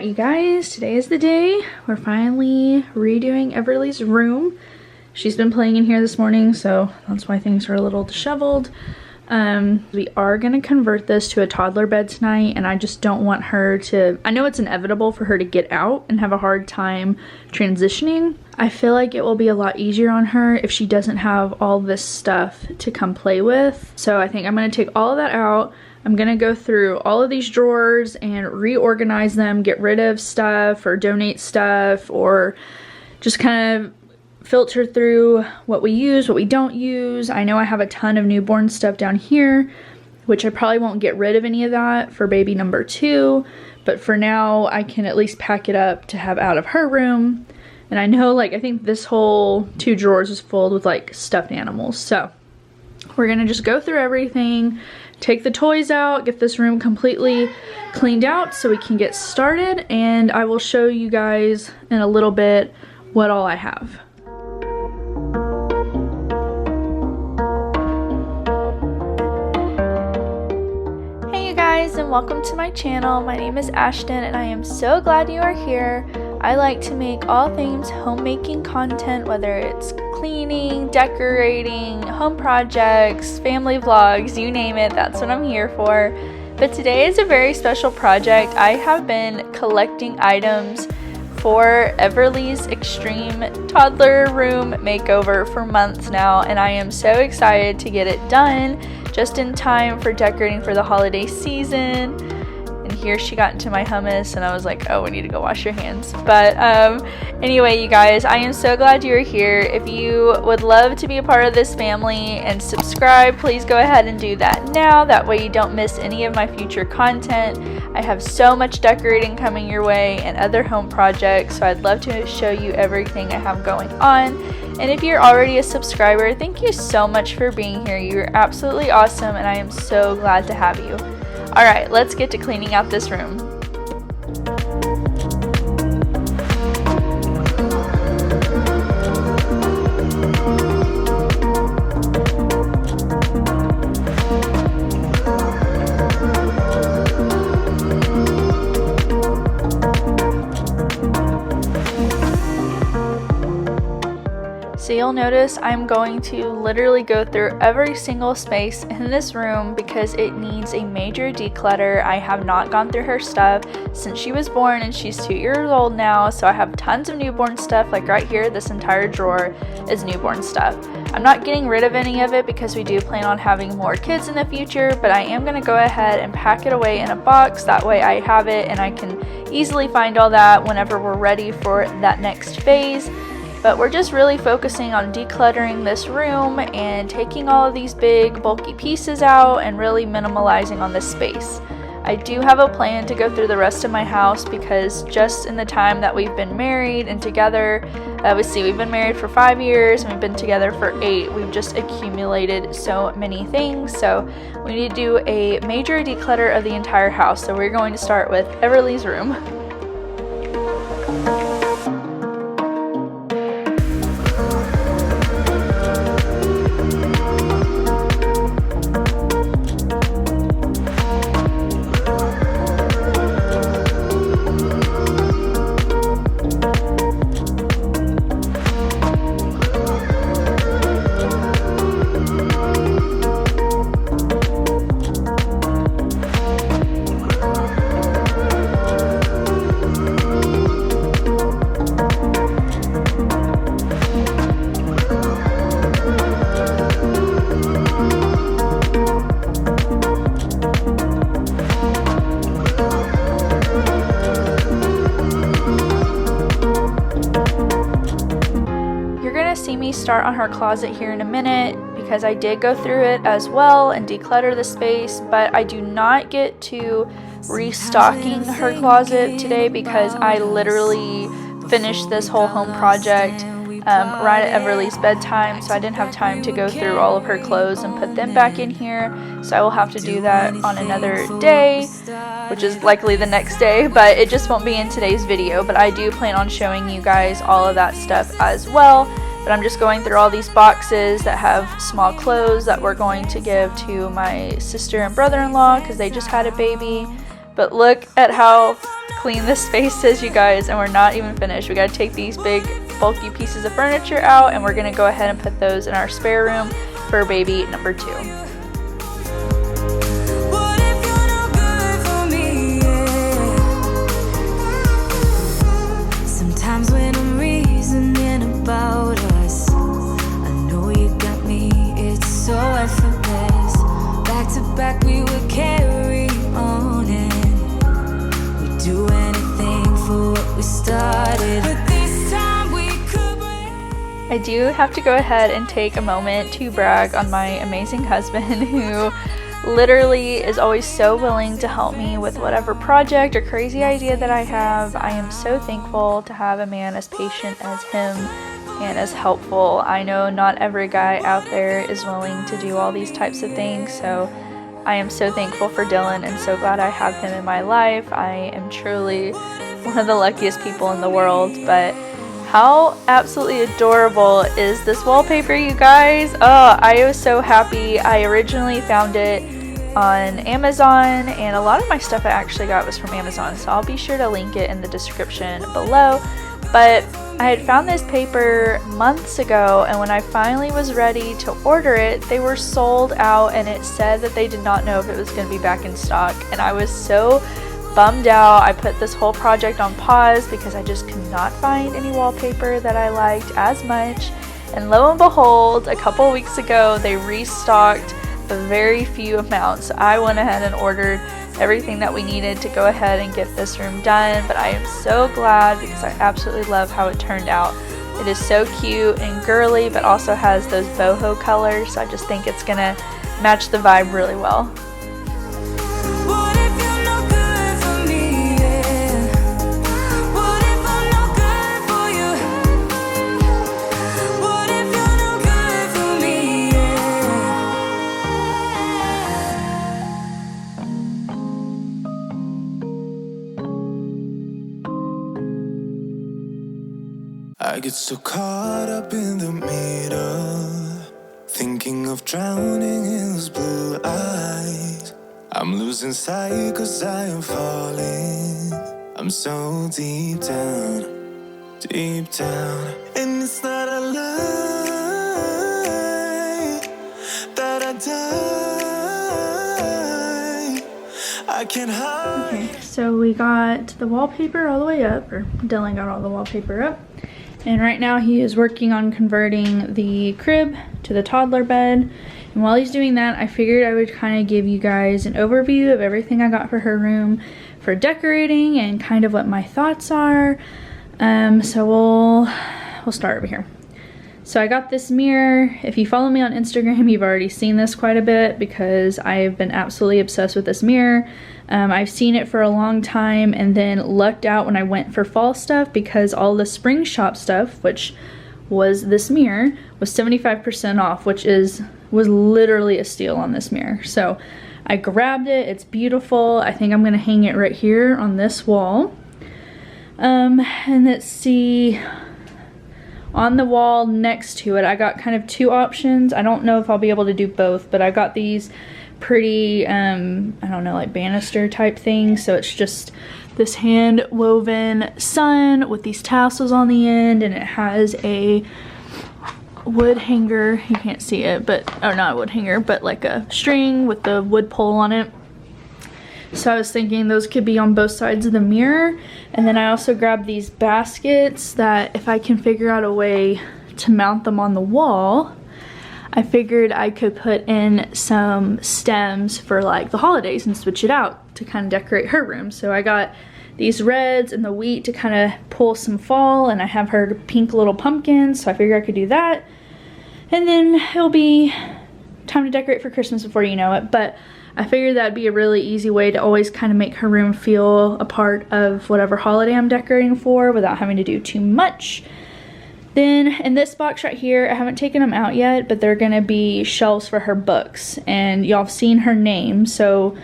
Alright, you guys, today is the day. We're finally redoing Everleigh's room. She's been playing in here this morning, so that's why things are a little disheveled. We are going to convert this to a toddler bed tonight, and I just don't want her to... I know it's inevitable for her to get out and have a hard time transitioning. I feel like it will be a lot easier on her if she doesn't have all this stuff to come play with. So I think I'm going to take all of that out. I'm going to go through all of these drawers and reorganize them, get rid of stuff or donate stuff, or just kind of filter through what we use, what we don't use. I know I have a ton of newborn stuff down here, which I probably won't get rid of any of that for baby number 2, but for now I can at least pack it up to have out of her room. And I know, like, I think this whole 2 drawers is full with like stuffed animals. So we're gonna just go through everything, take the toys out, get this room completely cleaned out so we can get started, and I will show you guys in a little bit what all I have. Hey you guys, and welcome to my channel. My name is Ashton and I am so glad you are here. I like to make all things homemaking content, whether it's cleaning, decorating, home projects, family vlogs, you name it, that's what I'm here for. But today is a very special project. I have been collecting items for Everleigh's extreme toddler room makeover for months now, and I am so excited to get it done just in time for decorating for the holiday season. And here she got into my hummus and I was like, oh, we need to go wash your hands. But anyway, you guys, I am so glad you're here. If you would love to be a part of this family and subscribe, please go ahead and do that now. That way you don't miss any of my future content. I have so much decorating coming your way and other home projects, so I'd love to show you everything I have going on. And if you're already a subscriber, thank you so much for being here. You're absolutely awesome and I am so glad to have you. Alright, let's get to cleaning out this room. So you'll notice I'm going to literally go through every single space in this room because it needs a major declutter. I have not gone through her stuff since she was born, and she's 2 years old now, so I have tons of newborn stuff. Like right here, this entire drawer is newborn stuff. I'm not getting rid of any of it because we do plan on having more kids in the future, but I am going to go ahead and pack it away in a box. That way I have it and I can easily find all that whenever we're ready for that next phase. But we're just really focusing on decluttering this room and taking all of these big bulky pieces out and really minimalizing on this space. I do have a plan to go through the rest of my house because just in the time that we've been married and together, we've been married for 5 years and we've been together for 8. We've just accumulated so many things, so we need to do a major declutter of the entire house. So we're going to start with Everleigh's room. See me start on her closet here in a minute because I did go through it as well and declutter the space, but I do not get to restocking her closet today because I literally finished this whole home project right at Everleigh's bedtime, so I didn't have time to go through all of her clothes and put them back in here, so I will have to do that on another day, which is likely the next day, but it just won't be in today's video. But I do plan on showing you guys all of that stuff as well. But I'm just going through all these boxes that have small clothes that we're going to give to my sister and brother-in-law because they just had a baby. But look at how clean this space is, you guys, and we're not even finished. We gotta take these big bulky pieces of furniture out, and we're gonna go ahead and put those in our spare room for baby number 2. Sometimes when I'm reasoning about us, I know you got me, it's so effortless. Back to back we would carry on and we'd do anything for what we started. But this time we could break. I do have to go ahead and take a moment to brag on my amazing husband who literally is always so willing to help me with whatever project or crazy idea that I have. I am so thankful to have a man as patient as him and as helpful. I know not every guy out there is willing to do all these types of things, so I am so thankful for Dylan and so glad I have him in my life. I am truly one of the luckiest people in the world. But how absolutely adorable is this wallpaper, you guys? Oh, I was so happy. I originally found it on Amazon, and a lot of my stuff I actually got was from Amazon, so I'll be sure to link it in the description below. But I had found this paper months ago, and when I finally was ready to order it, they were sold out, and it said that they did not know if it was going to be back in stock, and I was so bummed out. I put this whole project on pause because I just could not find any wallpaper that I liked as much, and lo and behold, a couple weeks ago they restocked a very few amounts. I went ahead and ordered everything that we needed to go ahead and get this room done, but I am so glad because I absolutely love how it turned out. It is so cute and girly, but also has those boho colors, so I just think it's gonna match the vibe really well. I get so caught up in the middle, thinking of drowning in those blue eyes. I'm losing sight 'cause I am falling. I'm so deep down, and it's not a lie that I die. I can't hide. Okay, so we got the wallpaper all the way up, or Dylan got all the wallpaper up. And right now he is working on converting the crib to the toddler bed. And while he's doing that, I figured I would kind of give you guys an overview of everything I got for her room for decorating and kind of what my thoughts are. So we'll start over here. So I got this mirror. If you follow me on Instagram, you've already seen this quite a bit because I've been absolutely obsessed with this mirror. I've seen it for a long time and then lucked out when I went for fall stuff because all the spring shop stuff, which was this mirror, was 75% off, which was literally a steal on this mirror. So I grabbed it. It's beautiful. I think I'm gonna hang it right here on this wall. And let's see, on the wall next to it, I got kind of two options. I don't know if I'll be able to do both, but I got these pretty, I don't know, like banister type things. So it's just this hand woven sun with these tassels on the end, and it has a wood hanger. You can't see it, but, or not a wood hanger, but like a string with the wood pole on it. So I was thinking those could be on both sides of the mirror. And then I also grabbed these baskets that if I can figure out a way to mount them on the wall, I figured I could put in some stems for like the holidays and switch it out to kind of decorate her room. So I got these reds and the wheat to kind of pull some fall, and I have her pink little pumpkins, so I figured I could do that. And then it'll be time to decorate for Christmas before you know it. But I figured that'd be a really easy way to always kind of make her room feel a part of whatever holiday I'm decorating for without having to do too much. Then in this box right here, I haven't taken them out yet, but they're gonna be shelves for her books, and y'all have seen her name. So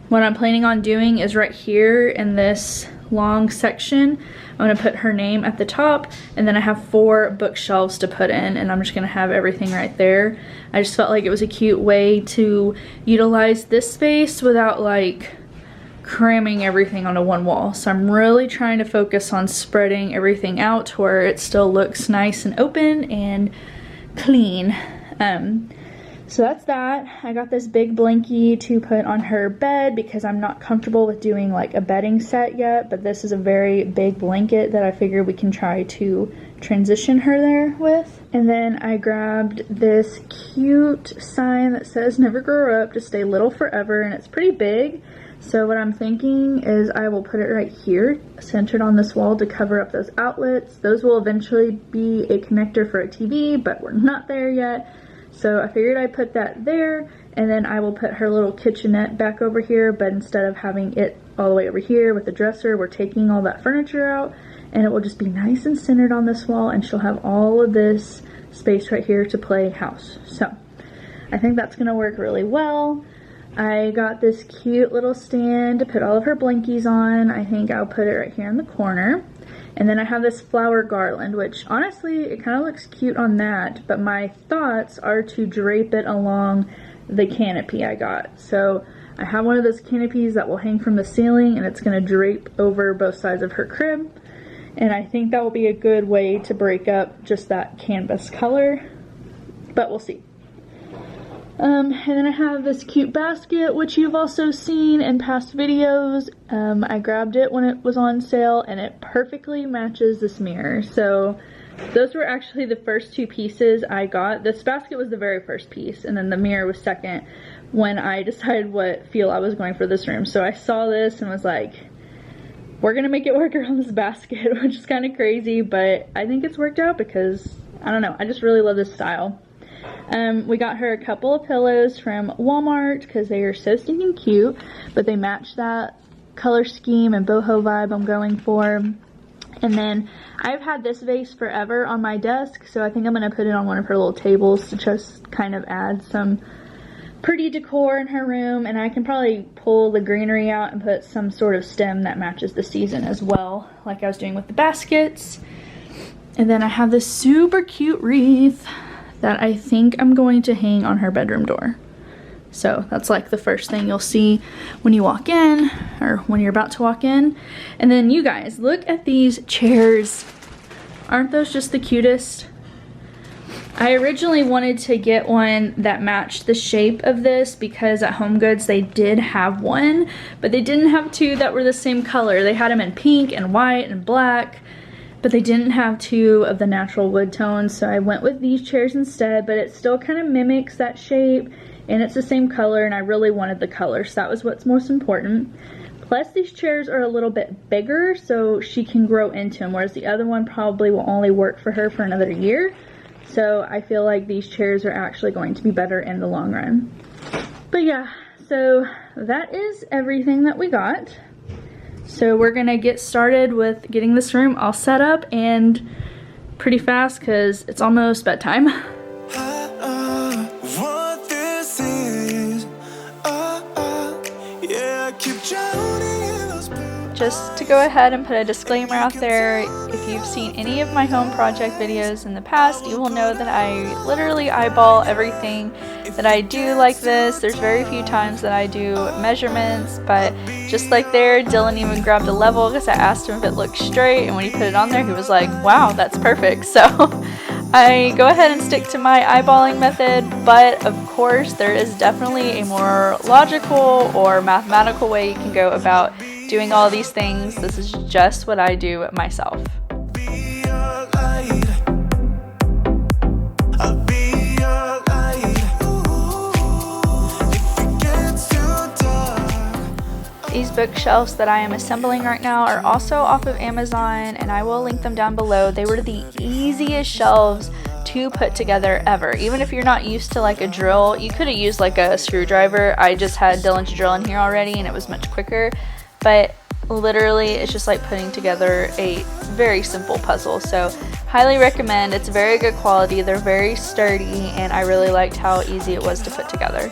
what I'm planning on doing is right here in this long section, I'm gonna put her name at the top, and then I have 4 bookshelves to put in, and I'm just gonna have everything right there. I just felt like it was a cute way to utilize this space without like cramming everything onto one wall. So I'm really trying to focus on spreading everything out to where it still looks nice and open and clean. So that's that. I got this big blankie to put on her bed because I'm not comfortable with doing like a bedding set yet, but this is a very big blanket that I figured we can try to transition her there with. And then I grabbed this cute sign that says never grow up, just stay little forever, and it's pretty big. So what I'm thinking is I will put it right here, centered on this wall to cover up those outlets. Those will eventually be a connector for a TV, but we're not there yet. So I figured I'd put that there, and then I will put her little kitchenette back over here, but instead of having it all the way over here with the dresser, we're taking all that furniture out, and it will just be nice and centered on this wall, and she'll have all of this space right here to play house. So I think that's gonna work really well. I got this cute little stand to put all of her blankies on. I think I'll put it right here in the corner. And then I have this flower garland, which honestly, it kind of looks cute on that, but my thoughts are to drape it along the canopy I got. So I have one of those canopies that will hang from the ceiling, and it's going to drape over both sides of her crib. And I think that will be a good way to break up just that canvas color, but we'll see. And then I have this cute basket, which you've also seen in past videos. I grabbed it when it was on sale, and it perfectly matches this mirror. So those were actually the first two pieces I got. This basket was the very first piece, and then the mirror was second when I decided what feel I was going for this room. So I saw this and was like, we're gonna make it work around this basket, which is kind of crazy, but I think it's worked out because, I don't know, I just really love this style. We got her a couple of pillows from Walmart because they are so stinking cute, but they match that color scheme and boho vibe I'm going for. And then I've had this vase forever on my desk, so I think I'm going to put it on one of her little tables to just kind of add some pretty decor in her room. And I can probably pull the greenery out and put some sort of stem that matches the season as well, like I was doing with the baskets. And then I have this super cute wreath that I think I'm going to hang on her bedroom door. So that's like the first thing you'll see when you walk in, or when you're about to walk in. And then you guys, look at these chairs. Aren't those just the cutest? I originally wanted to get one that matched the shape of this because at HomeGoods they did have one, but they didn't have two that were the same color. They had them in pink and white and black, but they didn't have two of the natural wood tones, so I went with these chairs instead, but it still kind of mimics that shape, and it's the same color, and I really wanted the color, so that was what's most important. Plus, these chairs are a little bit bigger, so she can grow into them, whereas the other one probably will only work for her for another year, so I feel like these chairs are actually going to be better in the long run. But yeah, so that is everything that we got. So we're gonna get started with getting this room all set up, and pretty fast because it's almost bedtime. What this is, yeah, keep drowning in those Just to go ahead and put a disclaimer out there, if you've seen any of my home project videos in the past, you will know that I literally eyeball everything that I do like this. There's very few times that I do measurements, but just like there, Dylan even grabbed a level because I asked him if it looked straight, and when he put it on there, he was like, wow, that's perfect. So I go ahead and stick to my eyeballing method, but of course there is definitely a more logical or mathematical way you can go about doing all these things. This is just what I do myself. These bookshelves that I am assembling right now are also off of Amazon, and I will link them down below. They were the easiest shelves to put together ever. Even if you're not used to like a drill, you could have used like a screwdriver. I just had Dylan's drill in here already and it was much quicker, but literally it's just like putting together a very simple puzzle. So highly recommend. It's very good quality, they're very sturdy, and I really liked how easy it was to put together.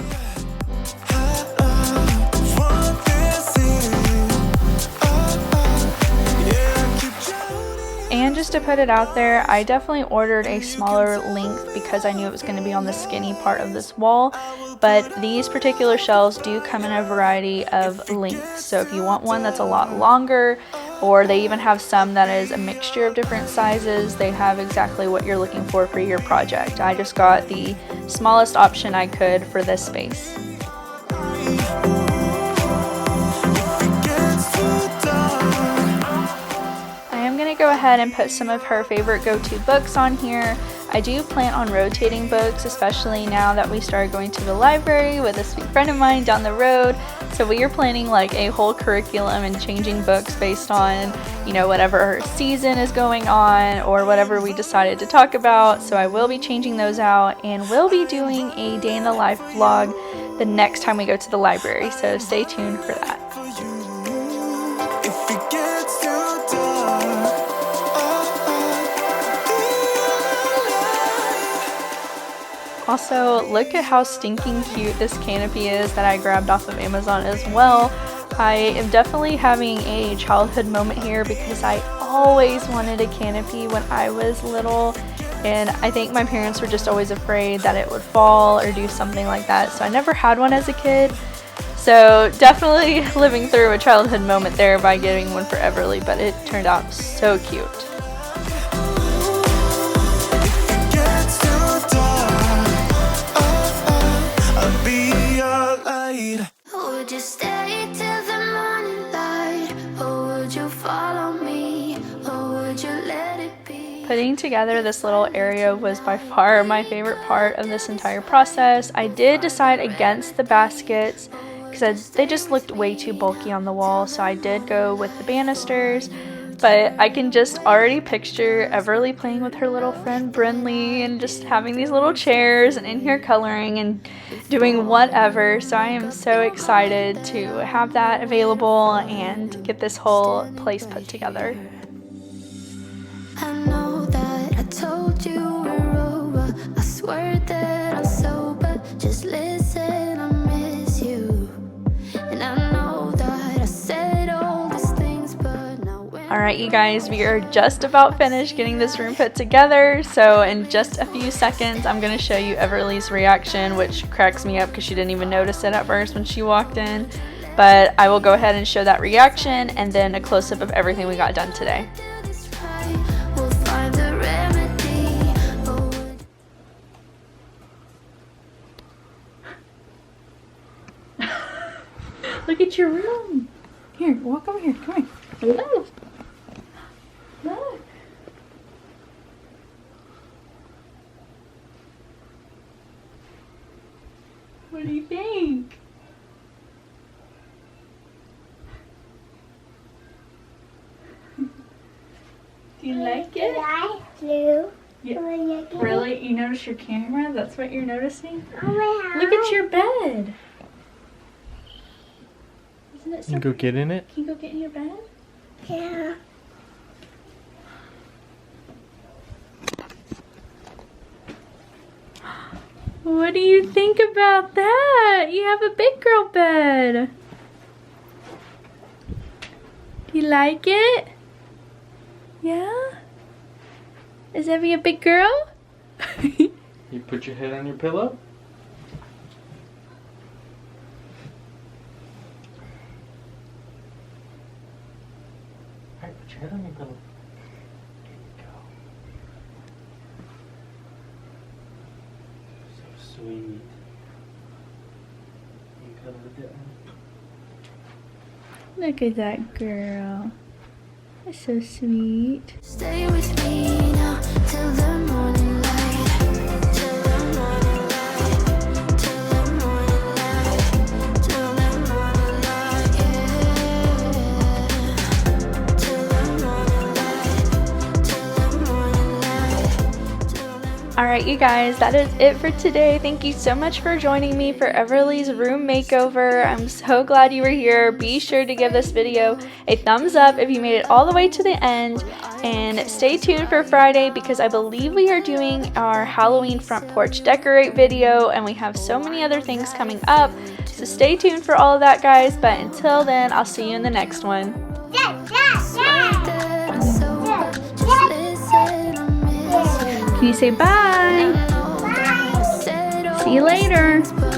And just to put it out there, I definitely ordered a smaller length because I knew it was going to be on the skinny part of this wall, but these particular shelves do come in a variety of lengths. So if you want one that's a lot longer, or they even have some that is a mixture of different sizes, they have exactly what you're looking for your project. I just got the smallest option I could for this space. Go ahead and put some of her favorite go-to books on here. I do plan on rotating books, especially now that we started going to the library with a sweet friend of mine down the road. So we are planning like a whole curriculum and changing books based on, you know, whatever season is going on or whatever we decided to talk about. So I will be changing those out, and we'll be doing a day in the life vlog the next time we go to the library. So stay tuned for that. Also, look at how stinking cute this canopy is that I grabbed off of Amazon as well. I am definitely having a childhood moment here because I always wanted a canopy when I was little, and I think my parents were just always afraid that it would fall or do something like that, so I never had one as a kid. So definitely living through a childhood moment there by getting one for Everleigh, but it turned out so cute. Would you stay till the morning light, or would you follow me, or would you let it be? Putting together this little area was by far my favorite part of this entire process. I did decide against the baskets because they just looked way too bulky on the wall, so I did go with the banisters. But I can just already picture Everleigh playing with her little friend Brinley and just having these little chairs and in here coloring and doing whatever. So I am so excited to have that available and get this whole place put together. I know that I told you we're over. I swear that I'm sober. Just listen, I miss you. And I know that I said all these things, but now when Alright you guys, we are just about finished getting this room put together, so in just a few seconds I'm going to show you Everleigh's reaction, which cracks me up because she didn't even notice it at first when she walked in. But I will go ahead and show that reaction and then a close-up of everything we got done today. we'll find a remedy. Look at your room! Here, walk over here, come here. Look! Look! What do you think? Do you like it? Yeah. Really? You notice your camera? That's what you're noticing? Look at your bed! Isn't it so Can you go get in it? Can you go get in your bed? Yeah. What do you think about that? You have a big girl bed. You like it? Yeah? Is Evie a big girl? You put your head on your pillow? Alright, put your head on your pillow. There you go. So sweet. You cuddle with it? Look at that girl. That's so sweet. Stay with me now till the morning light. Till the morning light. Till the morning light. Till the morning light. Yeah. Till the morning light. Till the morning light. Till the Alright you guys, that is it for today. Thank you so much for joining me for Everleigh's room makeover. I'm so glad you were here. Be sure to give this video a thumbs up if you made it all the way to the end, and stay tuned for Friday because I believe we are doing our Halloween front porch decorate video, and we have so many other things coming up, so stay tuned for all of that guys. But until then, I'll see you in the next one. swear that I'm sober. Just listen. say bye. See you later.